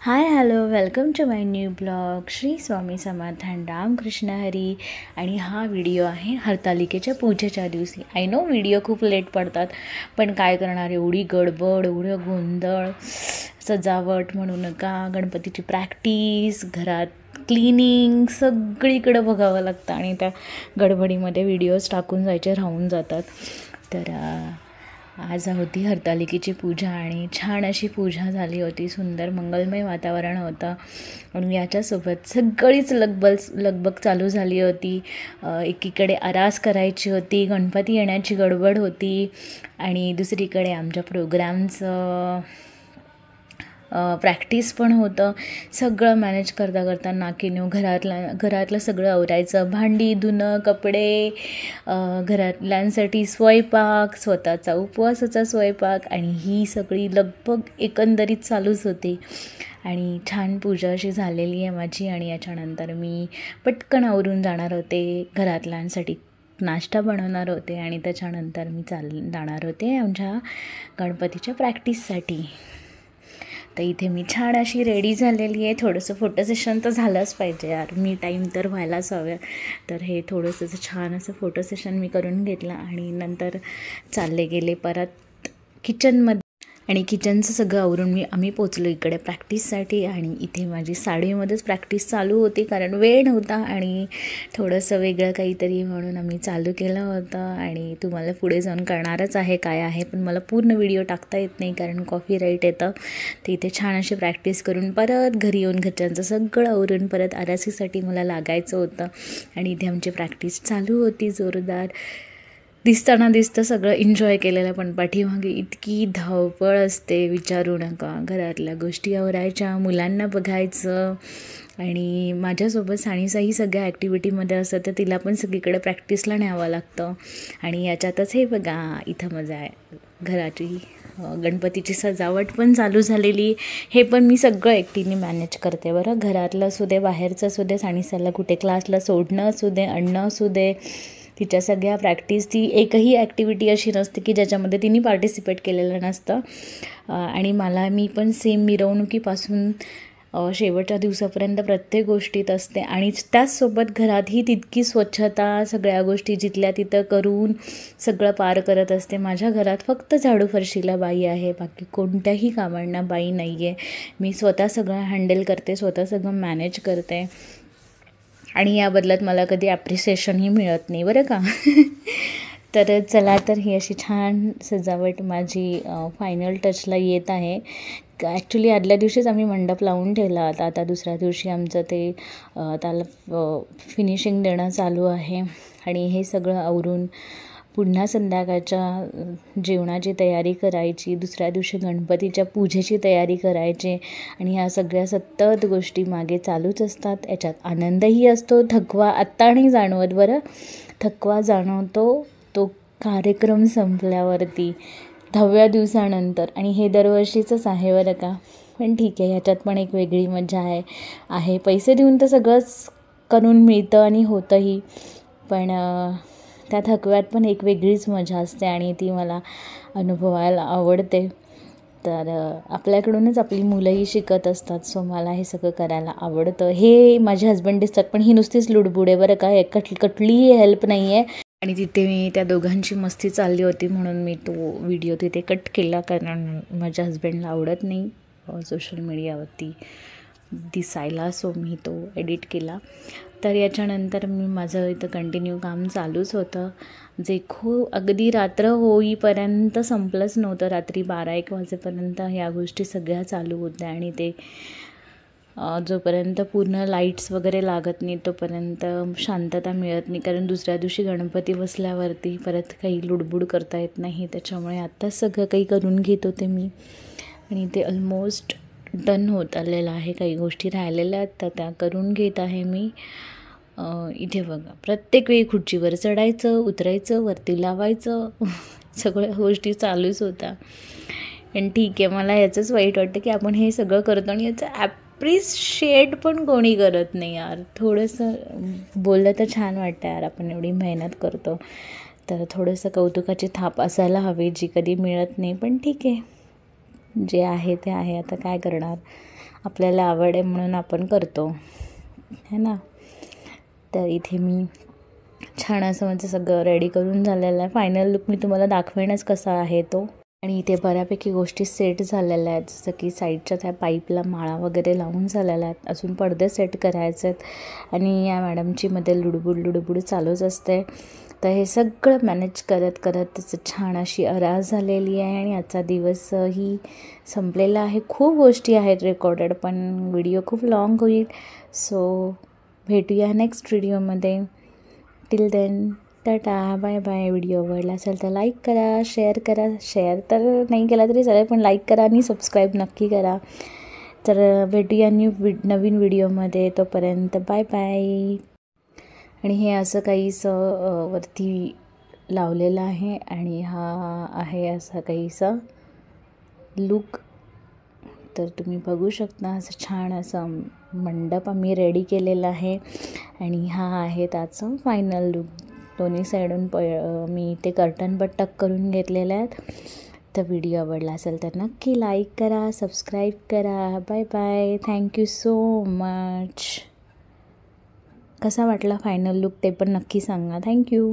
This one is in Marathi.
High hello welcome to my new blog. Shri Swami Samarth Ramkrishna Hari. आणि हा व्हिडिओ आहे हरतालिकेच्या पूजेच्या दिवशी. आय नो व्हिडिओ खूप लेट पडतात, पण काय करणार, एवढी गडबड, एवढं गोंधळ, सजावट म्हणू नका, गणपतीची प्रॅक्टिस, घरात क्लिनिंग, सगळीकडं बघावं लागतं आणि त्या गडबडीमध्ये व्हिडिओज टाकून जायचे राहून जातात. तर आज होती हरतालिकेची पूजा आणि छान अशी पूजा झाली होती. सुंदर मंगलमय वातावरण होतं आणि याच्यासोबत सगळीच लगबग चालू झाली होती. एकीकडे आरास करायची होती, गणपती येण्याची गडबड होती आणि दुसरीकडे आमच्या प्रोग्रामचं प्रॅक्टिस पण होतं. सगळं मॅनेज करता करता नाकीनऊ घरातलं सगळं आवरायचं. भांडी धुणं, कपडे, घरातल्यांसाठी स्वयंपाक, स्वतःचा उपवासाचा स्वयंपाक आणि ही सगळी लगबग एकंदरीत चालूच होती. आणि छान पूजा अशी झालेली आहे माझी. आणि याच्यानंतर मी पटकन आवरून जाणार होते, घरातल्यांसाठी नाश्ता बनवणार होते आणि त्याच्यानंतर मी जाणार होते आमच्या गणपतीच्या प्रॅक्टिससाठी. तर इथे मी छान अशी रेडी झालेली आहे. थोडंसं फोटो सेशन तर झालंच पाहिजे यार, मी टाईम तर व्हायलाच हवं. तर हे थोडंसं छान असं फोटो सेशन मी करून घेतलं आणि नंतर चालले गेले परत किचनमध्ये. आणि किचनचं सगळं आवरून आम्ही पोचलो इकडे प्रॅक्टिससाठी. आणि इथे माझी साडीमध्येच प्रॅक्टिस चालू होती, कारण वेळ नव्हता आणि थोडंसं वेगळं काहीतरी म्हणून आम्ही चालू केलं होतं. आणि तुम्हाला पुढे जाऊन कळणारच आहे काय आहे, पण मला पूर्ण व्हिडिओ टाकता येत नाही कारण कॉपीराईट येतं. तर इथे छान अशी प्रॅक्टिस करून परत घरी येऊन घरच्यांचं सगळं आवरून परत आरासीसाठी मला लागायचं होतं. आणि इथे आमची प्रॅक्टिस चालू होती जोरदार. दिसतं सगळं एन्जॉय केलेलं, पण पाठीमागे इतकी धावपळ असते विचारू नका. घरातल्या गोष्टी आवरायच्या, मुलांना बघायचं आणि माझ्यासोबत सानिसाही सगळ्या ॲक्टिव्हिटीमध्ये असतं, तर तिला पण सगळीकडे प्रॅक्टिसला न्यावं लागतं. आणि याच्यातच हे बघा इथं मजा आहे. घराची गणपतीची सजावट पण चालू झालेली. हे पण मी सगळं एकटीने मॅनेज करते बरं. घरातलं असू दे, बाहेरचं असू दे, सानिसाला कुठे क्लासला सोडणं असू दे, आणणं असू दे, तिच्या सगळ्या प्रॅक्टिस. ती एकही ॲक्टिव्हिटी अशी नसते की ज्याच्यामध्ये तिने पार्टिसिपेट केलेलं नसतं. आणि मी पण सेम मिरवणुकीपासून शेवटच्या दिवसापर्यंत प्रत्येक गोष्टीत असते. आणि त्याचसोबत घरातही तितकी स्वच्छता, सगळ्या गोष्टी जिथल्या तिथं करून सगळं पार करत असते. माझ्या घरात फक्त झाडू फरशीला बाई आहे, बाकी कोणत्याही कामांना बाई नाही आहे. मी स्वतः सगळं हँडल करते, स्वतः सगळं मॅनेज करते आणि या बदल्यात मला कधी ॲप्रिसिएशनही मिळत नाही बरं का. तर चला, तर ही अशी छान सजावट माझी फायनल टचला येत आहे. ॲक्च्युली आदल्या दिवशीच आम्ही मंडप लावून ठेवला होता. आता दुसऱ्या दिवशी आमचं ते त्याला फिनिशिंग देणं चालू आहे. आणि हे सगळं आवरून पुन्हा संध्याकाळच्या जेवणाची तयारी करायची, दुसऱ्या दिवशी गणपतीच्या पूजेची तयारी करायची. आणि ह्या सगळ्या सतत गोष्टी मागे चालूच असतात. याच्यात आनंदही असतो, थकवा आत्ता नाही जाणवत बरं. थकवा जाणवतो तो कार्यक्रम संपल्यावरती 10व्या दिवसानंतर. आणि हे दरवर्षीचंच आहे बरं का, पण ठीक आहे, ह्याच्यात पण एक वेगळी मजा आहे. पैसे देऊन तर सगळंच करून मिळतं आणि होतंही, पण त्या थकव्यात पण एक वेगळीच मजा असते आणि ती मला अनुभवायला आवडते. तर आपल्याकडूनच आपली मुलंही शिकत असतात. सो मला हे सगळं करायला आवडतं. हे माझे हजबंड दिसतात, पण ही नुसतीच लुडबुड आहे बरं का, कुठलीही हेल्प नाही आहे. आणि तिथे मी त्या दोघांची मस्ती चालली होती म्हणून मी तो व्हिडिओ तिथे कट केला, कारण माझ्या हजबंडला आवडत नाही सोशल मीडियावरती दिसायला. सो मी तो एडिट केला. तर याच्यानंतर माझं इथं कंटिन्यू काम चालूच होतं, जे अगदी रात्र होईपर्यंत संपलंच नव्हतं. रात्री 12-1 वाजेपर्यंत ह्या गोष्टी सगळ्या चालू होत्या. आणि ते जोपर्यंत पूर्ण लाईट्स वगैरे लागत नाही तोपर्यंत शांतता मिळत नाही, कारण दुसऱ्या दिवशी गणपती बसल्यावरती परत काही लुडबुड करता येत नाही. त्याच्यामुळे आत्ताच सगळं काही करून घेत होते मी. आणि ते ऑलमोस्ट डन होत आलेलं आहे. काही गोष्टी राहिलेल्या आहेत तर त्या करून घेत आहे मी. इथे बघा, प्रत्येक वेळी खुर्चीवर चढायचं, उतरायचं, वरती लावायचं, सगळ्या गोष्टी चालूच होत्या. पण ठीक आहे, मला याचंच वाईट वाटतं की आपण हे सगळं करतो आणि याचं ॲप्रिशिएट पण कोणी करत नाही यार. थोडंसं बोललं तर छान वाटतं यार, आपण एवढी मेहनत करतो, तर थोडंसं कौतुकाची थाप असायला हवी, जी कधी मिळत नाही. पण ठीक आहे, जे आहे ते आहे, आता काय करणार. आपल्याला आवड आहे म्हणून आपण करतो है ना. तर इथे मी छान असं म्हणजे सगळं रेडी करून झालेलं आहे. फायनल लुक मी तुम्हाला दाखवेनच कसा आहे तो. आणि इथे बऱ्यापैकी गोष्टी सेट झालेल्या आहेत, जसं की साईडच्या त्या पाईपला माळा वगैरे लावून झालेल्या आहेत. अजून पडदे सेट करायचे आहेत आणि या मॅडमची मध्ये लुडबुड चालूच असते. तर हे सगळं मॅनेज करत त्याचं छान अशी आरास झालेली आहे आणि आजचा दिवसही संपलेला आहे. खूप गोष्टी आहेत रेकॉर्डेड, पण व्हिडिओ खूप लाँग होईल. सो भेटूया नेक्स्ट व्हिडिओमध्ये. Till then tata bye bye. व्हिडिओ आवडला असेल तर लाईक करा, शेअर करा. शेअर तर नाही केला तरी चालेल, पण लाईक करा आणि सबस्क्राईब नक्की करा. तर भेटूया नवीन व्हिडिओमध्ये. तोपर्यंत बाय बाय. आणि हे असं काहीसं वरती लावलेलं आहे आणि हा आहे असा काहीसा लुक. तर तुम्ही बघू शकता, असं छान असं मंडप आम्ही रेडी केलेला आहे आणि हा आहे त्याचं फायनल लुक. दोन्ही साईडून मी इथे कर्टन पण टक करून घेतलेले आहेत. तर व्हिडिओ आवडला असेल तर नक्की लाईक करा, सबस्क्राईब करा. Bye bye. Thank you so much. कसा वाटला फायनल लुक ते पण नक्की सांगा. थँक्यू.